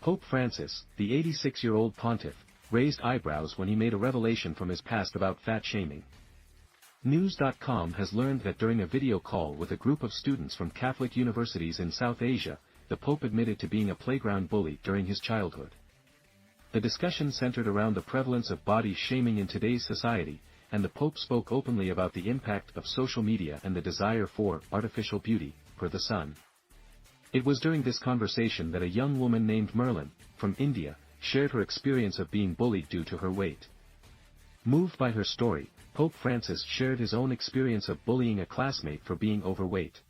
Pope Francis, the 86-year-old pontiff, raised eyebrows when he made a revelation from his past about fat shaming. News.com has learned that during a video call with a group of students from Catholic universities in South Asia, the Pope admitted to being a playground bully during his childhood. The discussion centered around the prevalence of body shaming in today's society, and the Pope spoke openly about the impact of social media and the desire for artificial beauty, per The Sun. It was during this conversation that a young woman named Merlin, from India, shared her experience of being bullied due to her weight. Moved by her story, Pope Francis shared his own experience of bullying a classmate for being overweight.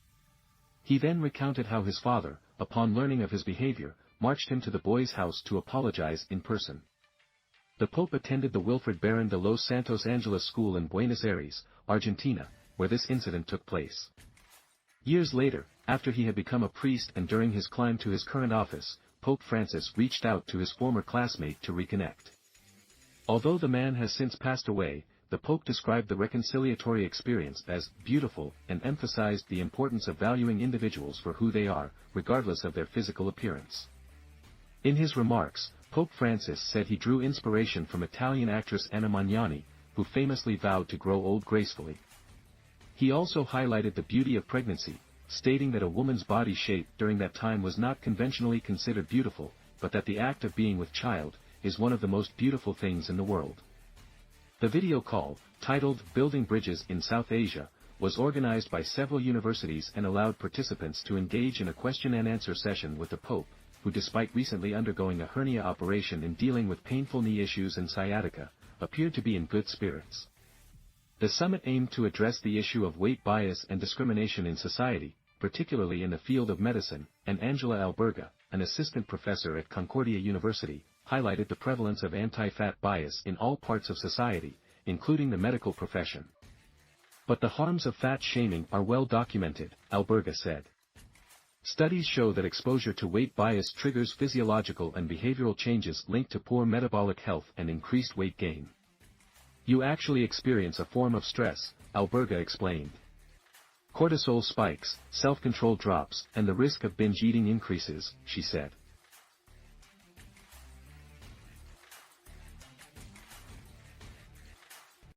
He then recounted how his father, upon learning of his behavior, marched him to the boy's house to apologize in person. The Pope attended the Wilfred Barron de los Santos Angeles School in Buenos Aires, Argentina, where this incident took place. Years later, after he had become a priest and during his climb to his current office, Pope Francis reached out to his former classmate to reconnect. Although the man has since passed away, the Pope described the reconciliatory experience as beautiful and emphasized the importance of valuing individuals for who they are, regardless of their physical appearance. In his remarks, Pope Francis said he drew inspiration from Italian actress Anna Magnani, who famously vowed to grow old gracefully. He also highlighted the beauty of pregnancy, stating that a woman's body shape during that time was not conventionally considered beautiful, but that the act of being with child is one of the most beautiful things in the world. The video call, titled Building Bridges in South Asia, was organized by several universities and allowed participants to engage in a question-and-answer session with the Pope, who despite recently undergoing a hernia operation and dealing with painful knee issues and sciatica, appeared to be in good spirits. The summit aimed to address the issue of weight bias and discrimination in society, particularly in the field of medicine, and Angela Alberga, an assistant professor at Concordia University, highlighted the prevalence of anti-fat bias in all parts of society, including the medical profession. But the harms of fat shaming are well documented, Alberga said. Studies show that exposure to weight bias triggers physiological and behavioral changes linked to poor metabolic health and increased weight gain. You actually experience a form of stress, Alberga explained. Cortisol spikes, self-control drops, and the risk of binge eating increases, she said.